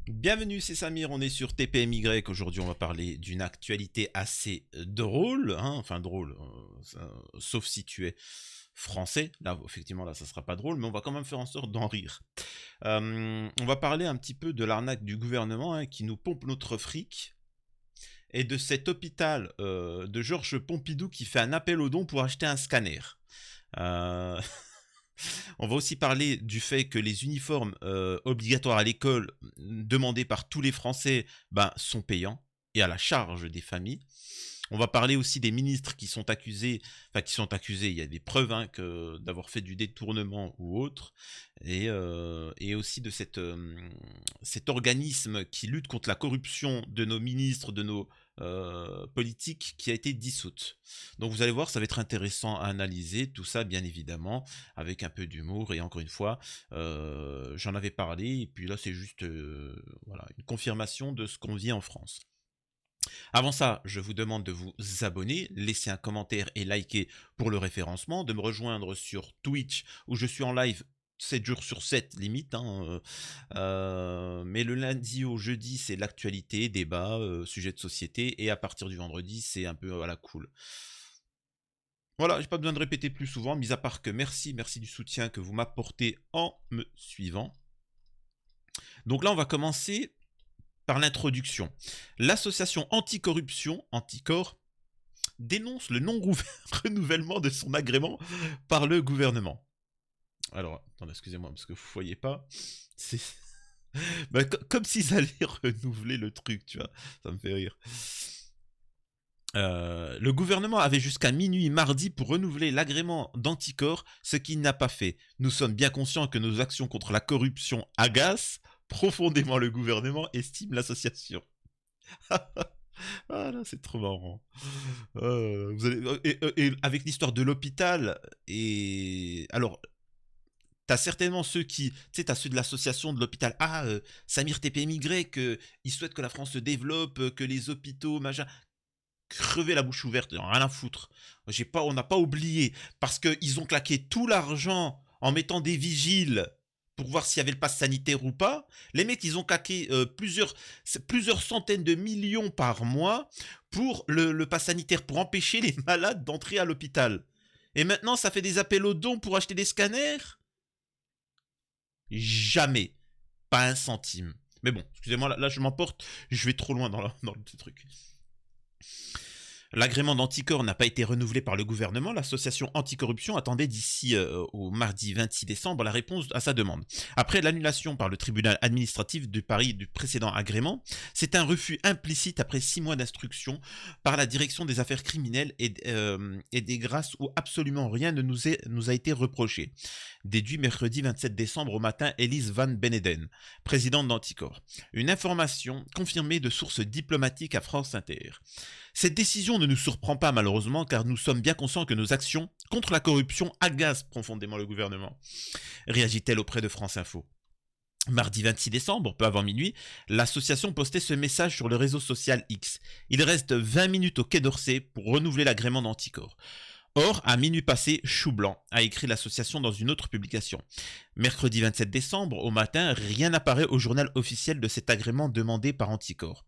Bienvenue, c'est Samir, on est sur TPMY. Aujourd'hui, on va parler d'une actualité assez drôle, hein, enfin drôle, sauf si tu es français. Là, effectivement, là, ça sera pas drôle, mais on va quand même faire en sorte d'en rire. On va parler un petit peu de l'arnaque du gouvernement hein, qui nous pompe notre fric et de cet hôpital de Georges Pompidou qui fait un appel aux dons pour acheter un scanner. Euh, On va aussi parler du fait que les uniformes obligatoires à l'école demandés par tous les Français sont payants et à la charge des familles. On va parler aussi des ministres qui sont accusés, il y a des preuves hein, d'avoir fait du détournement ou autre, et aussi de cet organisme qui lutte contre la corruption de nos ministres, de nos politiques, qui a été dissoute. Donc vous allez voir, ça va être intéressant à analyser, tout ça bien évidemment, avec un peu d'humour, et encore une fois, j'en avais parlé, et puis là c'est juste voilà, une confirmation de ce qu'on vit en France. Avant ça, je vous demande de vous abonner, laisser un commentaire et liker pour le référencement, de me rejoindre sur Twitch où je suis en live 7 jours sur 7 limite, hein, mais le lundi au jeudi c'est l'actualité, débat, sujet de société, et à partir du vendredi c'est un peu à la cool. Voilà, j'ai pas besoin de répéter plus souvent, mis à part que merci du soutien que vous m'apportez en me suivant. Donc là on va commencer par l'introduction. L'association anticorruption, Anticor, dénonce le non-renouvellement de son agrément par le gouvernement. Alors, attendez, excusez-moi, parce que vous voyez pas, c'est... comme s'ils allaient renouveler le truc, tu vois, ça me fait rire. Le gouvernement avait jusqu'à minuit mardi pour renouveler l'agrément d'Anticor, ce qu'il n'a pas fait. Nous sommes bien conscients que nos actions contre la corruption agacent profondément le gouvernement, estime l'association. Ah là, c'est trop marrant. Et avec l'histoire de l'hôpital, et alors, t'as certainement ceux qui, tu sais, t'as ceux de l'association de l'hôpital. Ah, Samir TPMY, ils souhaitent que la France se développe, que les hôpitaux, machin. Crever la bouche ouverte, rien à foutre. On n'a pas oublié, parce qu'ils ont claqué tout l'argent en mettant des vigiles pour voir s'il y avait le pass sanitaire ou pas. Les mecs, ils ont claqué plusieurs centaines de millions par mois pour le pass sanitaire, pour empêcher les malades d'entrer à l'hôpital. Et maintenant, ça fait des appels aux dons pour acheter des scanners. Jamais. Pas un centime. Mais bon, excusez-moi, là je m'emporte, je vais trop loin dans le truc. L'agrément d'Anticor n'a pas été renouvelé par le gouvernement. L'association anticorruption attendait d'ici au mardi 26 décembre la réponse à sa demande. Après l'annulation par le tribunal administratif de Paris du précédent agrément, c'est un refus implicite après 6 mois d'instruction par la direction des affaires criminelles et des grâces où absolument rien ne nous a été reproché. Déduit mercredi 27 décembre au matin Elise Van Beneden, présidente d'Anticor. Une information confirmée de sources diplomatiques à France Inter. Cette décision ne nous surprend pas malheureusement car nous sommes bien conscients que nos actions contre la corruption agacent profondément le gouvernement. Réagit-elle auprès de France Info. Mardi 26 décembre, peu avant minuit, l'association postait ce message sur le réseau social X. Il reste 20 minutes au Quai d'Orsay pour renouveler l'agrément d'Anticor. Or, à minuit passé, chou blanc, a écrit l'association dans une autre publication. Mercredi 27 décembre, au matin, rien n'apparaît au journal officiel de cet agrément demandé par Anticor.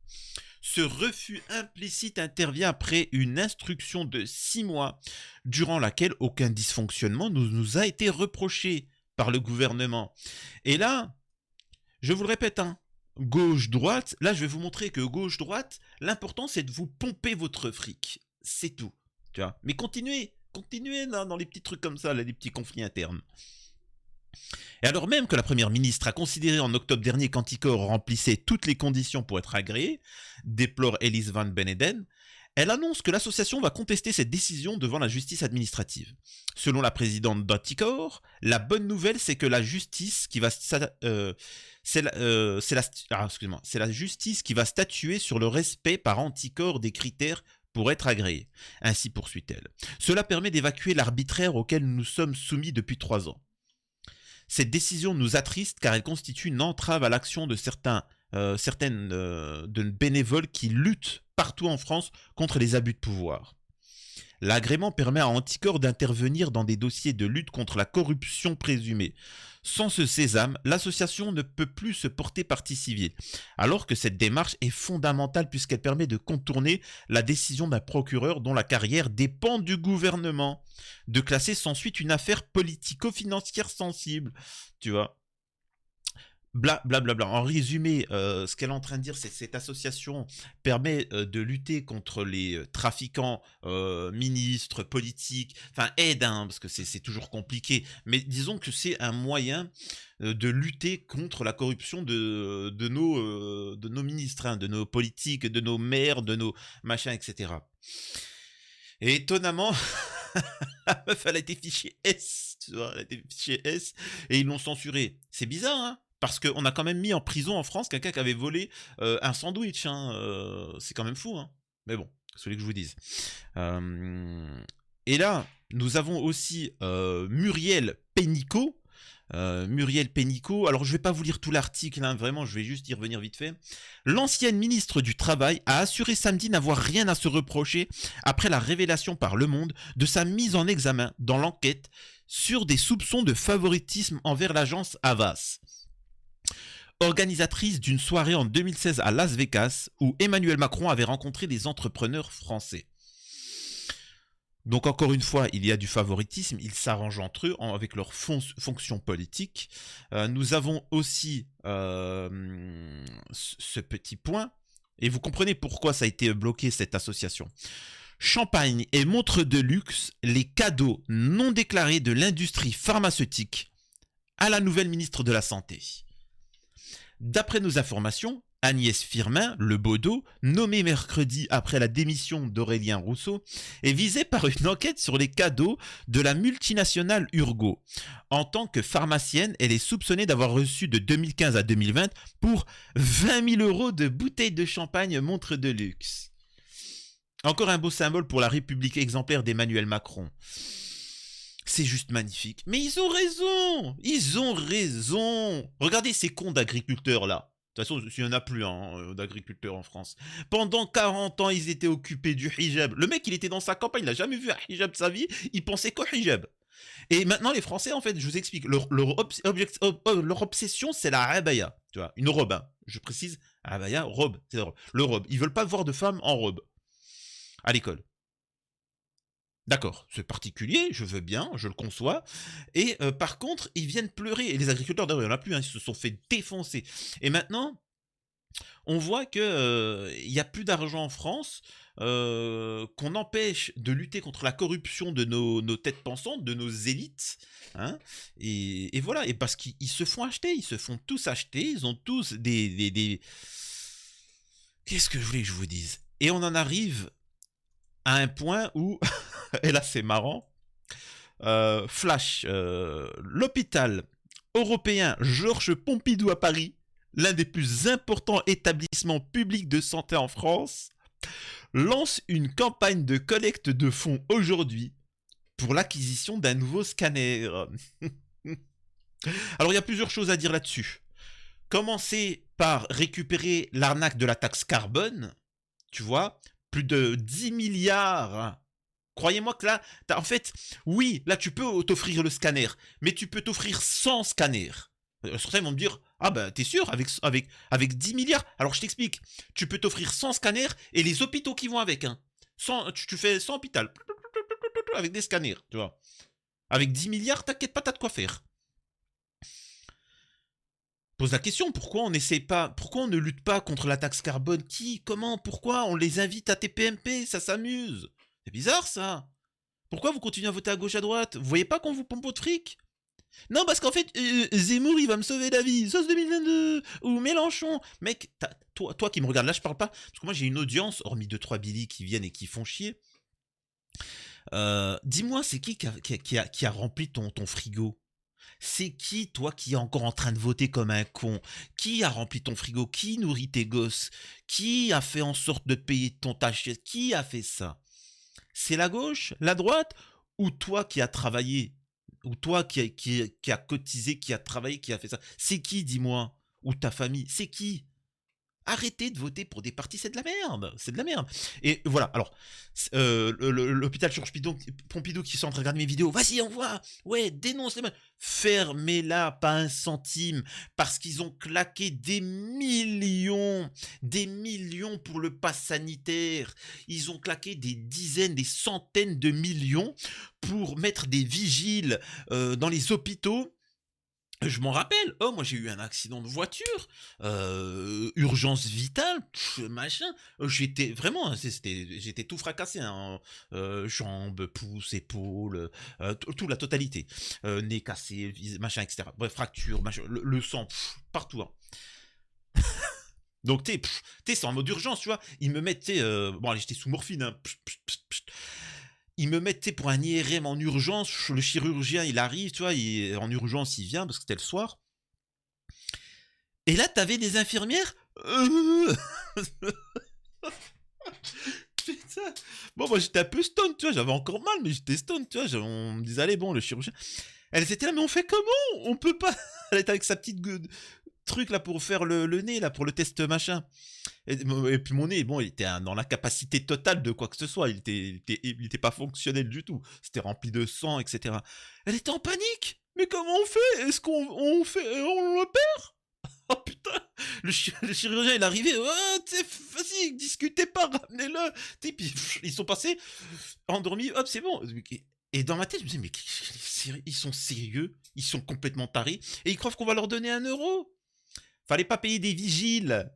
Ce refus implicite intervient après une instruction de 6 mois, durant laquelle aucun dysfonctionnement nous a été reproché par le gouvernement. Et là, je vous le répète, hein, gauche-droite, là je vais vous montrer que gauche-droite, l'important c'est de vous pomper votre fric. C'est tout. Tu vois. Mais continuez là, dans les petits trucs comme ça, là, les petits conflits internes. Et alors même que la première ministre a considéré en octobre dernier qu'Anticor remplissait toutes les conditions pour être agréé, déplore Elise Van Beneden, elle annonce que l'association va contester cette décision devant la justice administrative. Selon la présidente d'Anticor, la bonne nouvelle c'est que la justice qui va c'est la justice qui va statuer sur le respect par Anticor des critères pour être agréé. Ainsi poursuit-elle. Cela permet d'évacuer l'arbitraire auquel nous sommes soumis depuis 3 ans. Cette décision nous attriste car elle constitue une entrave à l'action de certaines de bénévoles qui luttent partout en France contre les abus de pouvoir. L'agrément permet à Anticor d'intervenir dans des dossiers de lutte contre la corruption présumée. Sans ce sésame, l'association ne peut plus se porter partie civile, alors que cette démarche est fondamentale puisqu'elle permet de contourner la décision d'un procureur dont la carrière dépend du gouvernement, de classer sans suite une affaire politico-financière sensible. Tu vois, blablabla. En résumé, ce qu'elle est en train de dire, c'est que cette association permet de lutter contre les trafiquants, ministres, politiques, enfin aide, hein, parce que c'est toujours compliqué, mais disons que c'est un moyen de lutter contre la corruption de nos ministres, hein, de nos politiques, de nos maires, de nos machins, etc. Et étonnamment, la meuf, elle a été fichée S, tu vois, elle a été fichée S, et ils l'ont censurée. C'est bizarre, hein, parce qu'on a quand même mis en prison en France quelqu'un qui avait volé un sandwich, hein, c'est quand même fou, hein. Mais bon, c'est ce que je vous dise. Et là, nous avons aussi Muriel Pénicaud. Muriel Pénicaud, alors je vais pas vous lire tout l'article, hein, vraiment, je vais juste y revenir vite fait. L'ancienne ministre du Travail a assuré samedi n'avoir rien à se reprocher après la révélation par Le Monde de sa mise en examen dans l'enquête sur des soupçons de favoritisme envers l'agence Havas, organisatrice d'une soirée en 2016 à Las Vegas où Emmanuel Macron avait rencontré des entrepreneurs français. Donc encore une fois, il y a du favoritisme, ils s'arrangent entre eux avec leurs fonctions politiques. Nous avons aussi ce petit point, et vous comprenez pourquoi ça a été bloqué, cette association. Champagne et montres de luxe, les cadeaux non déclarés de l'industrie pharmaceutique à la nouvelle ministre de la Santé. D'après nos informations, Agnès Firmin, le Bodo, nommée mercredi après la démission d'Aurélien Rousseau, est visée par une enquête sur les cadeaux de la multinationale Urgo. En tant que pharmacienne, elle est soupçonnée d'avoir reçu de 2015 à 2020 pour 20 000 euros de bouteilles de champagne montres de luxe. Encore un beau symbole pour la République exemplaire d'Emmanuel Macron. C'est juste magnifique. Mais ils ont raison. Ils ont raison. Regardez ces cons d'agriculteurs là. De toute façon, il n'y en a plus hein, d'agriculteurs en France. Pendant 40 ans, ils étaient occupés du hijab. Le mec, il était dans sa campagne, il n'a jamais vu un hijab de sa vie, il pensait qu'au hijab. Et maintenant, les Français, en fait, je vous explique, leur obsession, c'est la abaya. Tu vois, une robe, hein. Je précise, abaya, robe, c'est le robe. Ils veulent pas voir de femmes en robe à l'école. D'accord, c'est particulier, je veux bien, je le conçois. Et par contre, ils viennent pleurer. Et les agriculteurs, d'ailleurs, il n'y en a plus, hein, ils se sont fait défoncer. Et maintenant, on voit qu'il n'y a plus d'argent en France, qu'on empêche de lutter contre la corruption de nos têtes pensantes, de nos élites. Hein, et voilà, et parce qu'ils se font acheter, ils se font tous acheter, ils ont tous des... Qu'est-ce que je voulais que je vous dise? Et on en arrive à un point où... Et là, c'est marrant. Flash, l'hôpital européen Georges Pompidou à Paris, l'un des plus importants établissements publics de santé en France, lance une campagne de collecte de fonds aujourd'hui pour l'acquisition d'un nouveau scanner. Alors, il y a plusieurs choses à dire là-dessus. Commencer par récupérer l'arnaque de la taxe carbone, tu vois, plus de 10 milliards. Croyez-moi que là, en fait, oui, là tu peux t'offrir le scanner, mais tu peux t'offrir 100 scanners. Certains vont me dire, ah ben t'es sûr, avec 10 milliards. Alors je t'explique, tu peux t'offrir 100 scanners et les hôpitaux qui vont avec. Hein. Tu fais 100 hôpitaux avec des scanners, tu vois. Avec 10 milliards, t'inquiète pas, t'as de quoi faire. Pose la question, pourquoi on n'essaie pas, pourquoi on ne lutte pas contre la taxe carbone? Qui, comment, pourquoi? On les invite à TPMP, ça s'amuse. C'est bizarre ça. Pourquoi vous continuez à voter à gauche à droite? Vous voyez pas qu'on vous pompe votre fric? Non, parce qu'en fait, Zemmour, il va me sauver la vie. Sauce 2022. Ou Mélenchon. Mec, toi qui me regarde, là, je parle pas. Parce que moi, j'ai une audience, hormis 2-3 Billy qui viennent et qui font chier. Dis-moi, c'est qui a rempli ton frigo? C'est qui, toi, qui est encore en train de voter comme un con? Qui a rempli ton frigo? Qui nourrit tes gosses? Qui a fait en sorte de te payer ton tâche? Qui a fait ça? C'est la gauche, la droite, ou toi qui as travaillé, ou toi qui a cotisé, qui a travaillé, qui a fait ça? C'est qui, dis-moi? Ou ta famille? C'est qui? Arrêtez de voter pour des partis, c'est de la merde, c'est de la merde. Et voilà, alors, l'hôpital Georges Pompidou qui sont en train de regarder mes vidéos, vas-y, envoie, ouais, dénonce les mecs. Fermez-la, pas un centime, parce qu'ils ont claqué des millions pour le pass sanitaire. Ils ont claqué des dizaines, des centaines de millions pour mettre des vigiles dans les hôpitaux. Je m'en rappelle, oh moi j'ai eu un accident de voiture, urgence vitale, machin, j'étais vraiment, j'étais tout fracassé, hein, jambes, pouces, épaules, tout la totalité, nez cassé, machin, etc. Bref, fracture, machin, le sang, partout. Hein. Donc t'es, c'est en mode urgence, tu vois, ils me mettent, bon allez j'étais sous morphine, hein, ils me mettaient pour un IRM en urgence, le chirurgien il arrive, tu vois, en urgence il vient parce que c'était le soir. Et là t'avais des infirmières. Putain. Bon moi j'étais un peu stone, tu vois, j'avais encore mal mais j'étais stone, tu vois, on me disait allez bon le chirurgien. Elles étaient là mais on fait comment? On peut pas. Elle était avec sa petite truc là pour faire le nez là pour le test machin. Et puis mon nez, bon, il était dans l'incapacité totale de quoi que ce soit. Il était pas fonctionnel du tout. C'était rempli de sang, etc. Elle était en panique. Mais comment on fait? Est-ce qu'on on le perd? Oh putain. Le chirurgien il est arrivé. Oh, vas-y, discutez pas, ramenez-le. Puis ils sont passés endormis. Hop, c'est bon. Et dans ma tête, je me disais, mais ils sont sérieux? Ils sont complètement tarés. Et ils croient qu'on va leur donner 1 euro. Fallait pas payer des vigiles.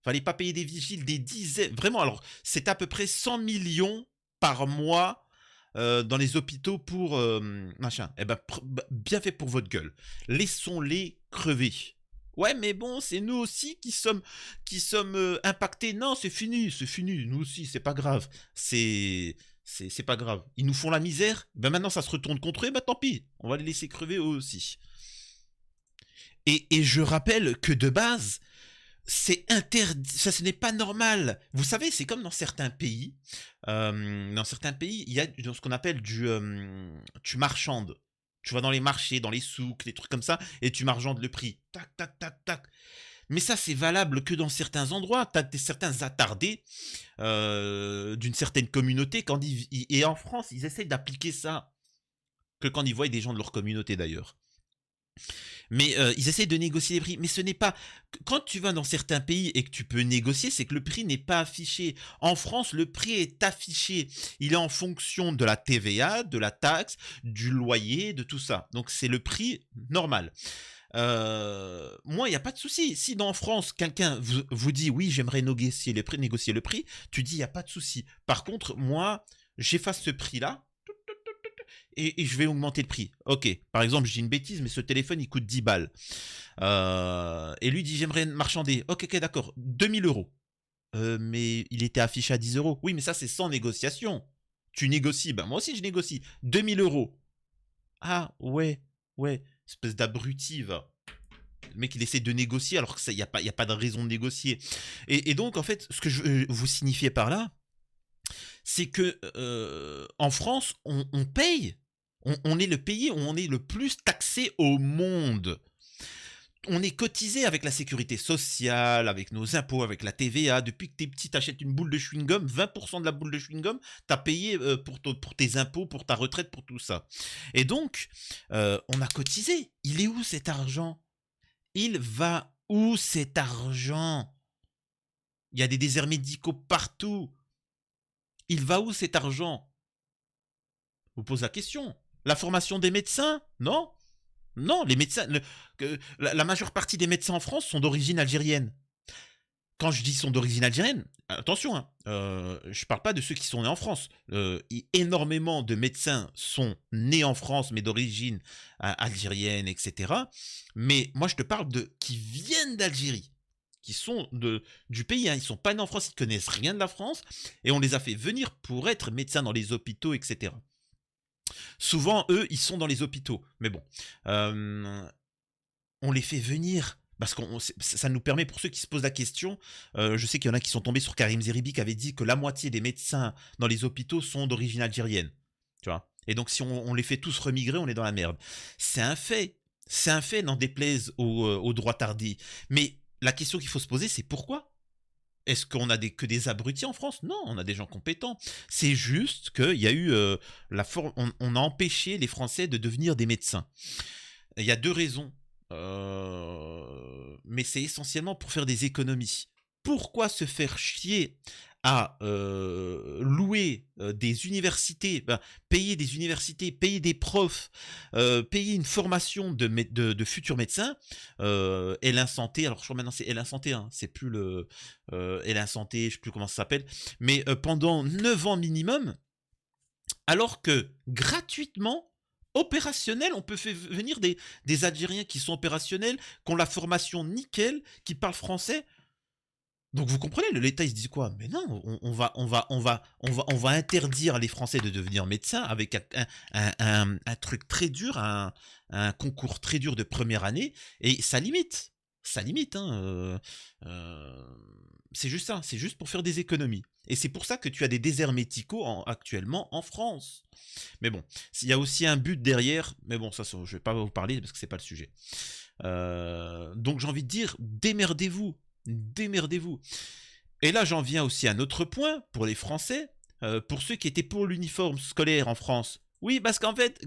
Fallait pas payer des vigiles, des dizaines. Vraiment, alors, c'est à peu près 100 millions par mois dans les hôpitaux pour machin. Eh ben, bien fait pour votre gueule. Laissons-les crever. Ouais, mais bon, c'est nous aussi qui sommes impactés. Non, c'est fini. Nous aussi, c'est pas grave. C'est pas grave. Ils nous font la misère. Ben maintenant, ça se retourne contre eux. Ben tant pis. On va les laisser crever eux aussi. Et je rappelle que de base, c'est interdit, ça ce n'est pas normal. Vous savez, c'est comme dans certains pays. Il y a ce qu'on appelle tu marchandes. Tu vas dans les marchés, dans les souks, les trucs comme ça, et tu marchandes le prix. Tac, tac, tac, tac. Mais ça, c'est valable que dans certains endroits. Tu as certains attardés d'une certaine communauté. Et en France, ils essayent d'appliquer ça. Que quand ils voient des gens de leur communauté d'ailleurs. Mais ils essayent de négocier les prix. Mais ce n'est pas... Quand tu vas dans certains pays et que tu peux négocier, c'est que le prix n'est pas affiché. En France, le prix est affiché. Il est en fonction de la TVA, de la taxe, du loyer, de tout ça. Donc c'est le prix normal. Moi, il n'y a pas de souci. Si dans France, quelqu'un vous dit oui, j'aimerais négocier le prix, tu dis il n'y a pas de souci. Par contre, moi, j'efface ce prix-là. Et je vais augmenter le prix. Ok, par exemple, je dis une bêtise, mais ce téléphone, il coûte 10 balles. Et lui dit, j'aimerais marchander. Ok, d'accord, 2000 euros. Mais il était affiché à 10 euros. Oui, mais ça, c'est sans négociation. Tu négocies. Ben, moi aussi, je négocie. 2000 euros. Ah, ouais. Espèce d'abruti, va. Le mec, il essaie de négocier alors qu'il n'y a pas de raison de négocier. Et donc, en fait, ce que je veux vous signifier par là, c'est que en France, on paye. On est le pays où on est le plus taxé au monde. On est cotisé avec la sécurité sociale, avec nos impôts, avec la TVA. Depuis que t'es petit, t'achètes une boule de chewing-gum, 20% de la boule de chewing-gum, t'as payé pour tes impôts, pour ta retraite, pour tout ça. Et donc, on a cotisé. Il est où cet argent? Il va où cet argent? Il y a des déserts médicaux partout. Il va où cet argent? Vous posez la question. La formation des médecins? Non. Non, les médecins, la majeure partie des médecins en France sont d'origine algérienne. Quand je dis sont d'origine algérienne, attention, hein, je parle pas de ceux qui sont nés en France. Énormément de médecins sont nés en France, mais d'origine algérienne, etc. Mais moi, je te parle de qui viennent d'Algérie, qui sont du pays. Hein, ils sont pas nés en France, ils connaissent rien de la France, et on les a fait venir pour être médecins dans les hôpitaux, etc. Souvent, eux, ils sont dans les hôpitaux. Mais bon, on les fait venir parce que ça nous permet, pour ceux qui se posent la question, je sais qu'il y en a qui sont tombés sur Karim Zeribi qui avait dit que la moitié des médecins dans les hôpitaux sont d'origine algérienne. Tu vois. Et donc, si on les fait tous remigrer, on est dans la merde. C'est un fait. C'est un fait, n'en déplaise aux droits tardis. Mais la question qu'il faut se poser, c'est pourquoi? Est-ce qu'on a que des abrutis en France? Non, on a des gens compétents. C'est juste qu'il y a eu on a empêché les Français de devenir des médecins. Il y a deux raisons, mais c'est essentiellement pour faire des économies. Pourquoi se faire chier à louer des universités, payer des universités, payer des profs, payer une formation de futurs médecins, L1 Santé, alors je crois maintenant c'est L1 Santé, hein, c'est plus le L1 Santé, je sais plus comment ça s'appelle, mais pendant 9 ans minimum, alors que gratuitement, opérationnel, on peut faire venir des Algériens qui sont opérationnels, qui ont la formation nickel, qui parlent français. Donc vous comprenez, l'État il se dit quoi? Mais non, on va interdire les Français de devenir médecins avec un truc très dur, un concours très dur de première année, et ça limite, hein, c'est juste ça, c'est juste pour faire des économies. Et c'est pour ça que tu as des déserts médicaux actuellement en France. Mais bon, il y a aussi un but derrière, mais bon, ça, je vais pas vous parler parce que c'est pas le sujet. Donc j'ai envie de dire, démerdez-vous. Démerdez-vous. Et là, j'en viens aussi à un autre point pour les Français, pour ceux qui étaient pour l'uniforme scolaire en France. Oui, parce qu'en fait,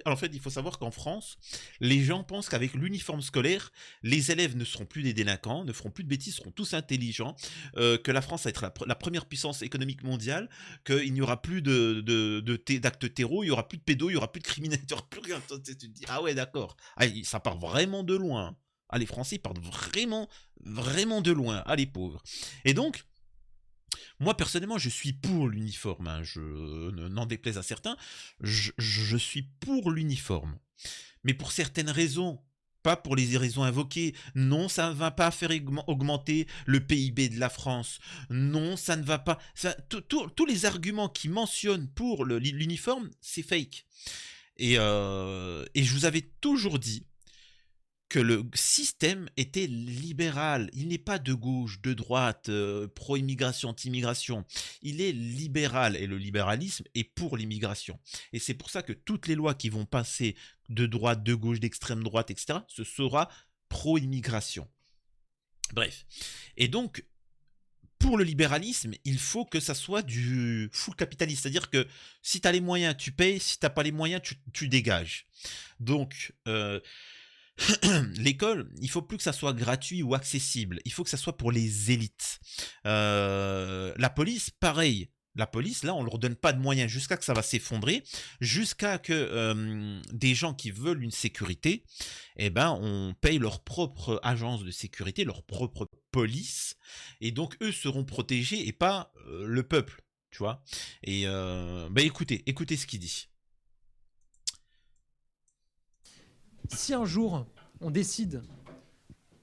en fait, il faut savoir qu'en France, les gens pensent qu'avec l'uniforme scolaire, les élèves ne seront plus des délinquants, ne feront plus de bêtises, seront tous intelligents, que la France va être la première puissance économique mondiale, qu'il n'y aura plus d'actes terreaux, il n'y aura plus de pédos, il n'y aura plus de criminels, il n'y aura plus rien. Tu te dis, ah ouais, d'accord. Ah, ça part vraiment de loin. Ah, les Français partent vraiment, vraiment de loin. Ah, les pauvres. Et donc, moi, personnellement, je suis pour l'uniforme. Hein. N'en déplaise à certains, je suis pour l'uniforme. Mais pour certaines raisons, pas pour les raisons invoquées. Non, ça ne va pas faire augmenter le PIB de la France. Non, ça ne va pas... Tous les arguments qui mentionnent pour l'uniforme, c'est fake. Et je vous avais toujours dit que le système était libéral. Il n'est pas de gauche, de droite, pro-immigration, anti-immigration. Il est libéral et le libéralisme est pour l'immigration. Et c'est pour ça que toutes les lois qui vont passer de droite, de gauche, d'extrême droite, etc., ce sera pro-immigration. Bref. Et donc, pour le libéralisme, il faut que ça soit du full capitaliste. C'est-à-dire que si tu as les moyens, tu payes. Si tu n'as pas les moyens, tu dégages. Donc, l'école, il faut plus que ça soit gratuit ou accessible. Il faut que ça soit pour les élites. La police, pareil. La police, là, on ne leur donne pas de moyens jusqu'à que ça va s'effondrer, jusqu'à que des gens qui veulent une sécurité, eh ben, on paye leur propre agence de sécurité, leur propre police, et donc eux seront protégés et pas le peuple, tu vois. Et écoutez ce qu'il dit. Si un jour on décide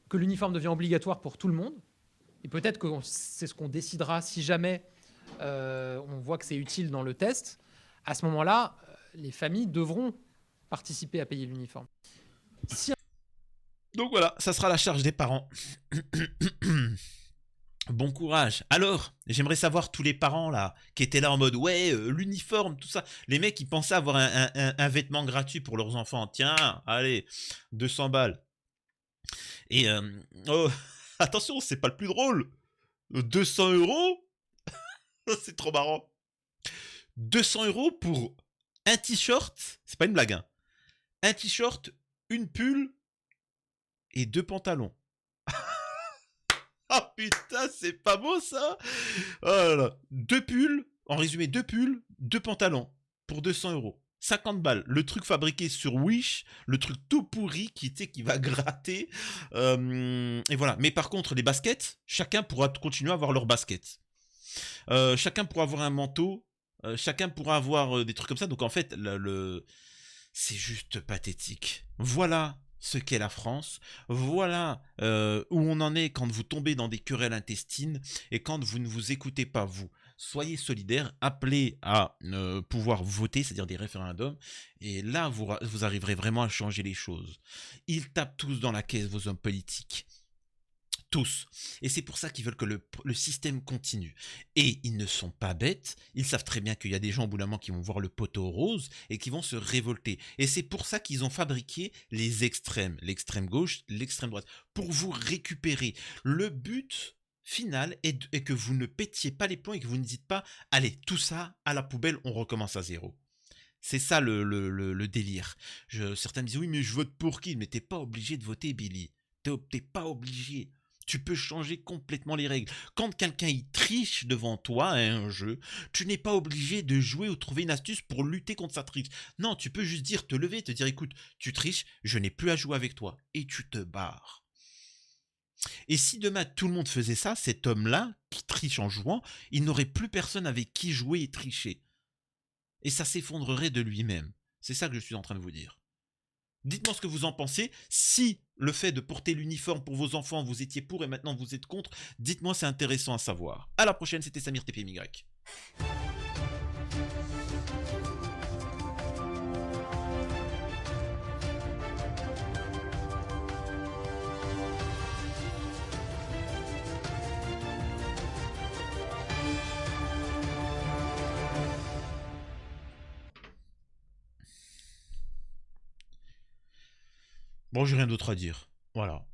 que l'uniforme devient obligatoire pour tout le monde, et peut-être que c'est ce qu'on décidera si jamais on voit que c'est utile dans le test, à ce moment-là, les familles devront participer à payer l'uniforme. Donc voilà, ça sera la charge des parents. Bon courage. Alors, j'aimerais savoir tous les parents là qui étaient là en mode ouais, l'uniforme, tout ça. Les mecs qui pensaient avoir un vêtement gratuit pour leurs enfants. Tiens, allez, 200 balles. Et oh, attention, c'est pas le plus drôle. 200 €. C'est trop marrant. 200 € pour un t-shirt, c'est pas une blague, hein. Un t-shirt, une pull et 2 pantalons. Ah putain, c'est pas beau ça. Oh là là. 2 pulls, en résumé 2 pulls, 2 pantalons pour 200 €. 50 balles. Le truc fabriqué sur Wish, le truc tout pourri qui va gratter. Et voilà. Mais par contre, les baskets, chacun pourra continuer à avoir leur basket. Chacun pourra avoir un manteau. Chacun pourra avoir des trucs comme ça. Donc en fait, c'est juste pathétique. Voilà ce qu'est la France. Voilà où on en est quand vous tombez dans des querelles intestines et quand vous ne vous écoutez pas vous. Soyez solidaires, appelez à pouvoir voter, c'est-à-dire des référendums, et là vous arriverez vraiment à changer les choses. Ils tapent tous dans la caisse, vos hommes politiques. Tous. Et c'est pour ça qu'ils veulent que le système continue. Et ils ne sont pas bêtes, ils savent très bien qu'il y a des gens au bout d'un moment qui vont voir le poteau rose et qui vont se révolter. Et c'est pour ça qu'ils ont fabriqué les extrêmes, l'extrême gauche, l'extrême droite, pour vous récupérer. Le but final et que vous ne pétiez pas les plombs et que vous ne dites pas, allez, tout ça à la poubelle, on recommence à zéro. C'est ça le délire. Certains me disent, oui, mais je vote pour qui? Mais t'es pas obligé de voter, Billy. T'es pas obligé. Tu peux changer complètement les règles. Quand quelqu'un y triche devant toi à un jeu, tu n'es pas obligé de jouer ou trouver une astuce pour lutter contre sa triche. Non, tu peux juste te lever, te dire, écoute, tu triches, je n'ai plus à jouer avec toi. Et tu te barres. Et si demain tout le monde faisait ça, cet homme-là, qui triche en jouant, il n'aurait plus personne avec qui jouer et tricher. Et ça s'effondrerait de lui-même. C'est ça que je suis en train de vous dire. Dites-moi ce que vous en pensez. Si le fait de porter l'uniforme pour vos enfants, vous étiez pour et maintenant vous êtes contre, dites-moi, c'est intéressant à savoir. À la prochaine, c'était Samir TPMY. Bon, j'ai rien d'autre à dire. Voilà.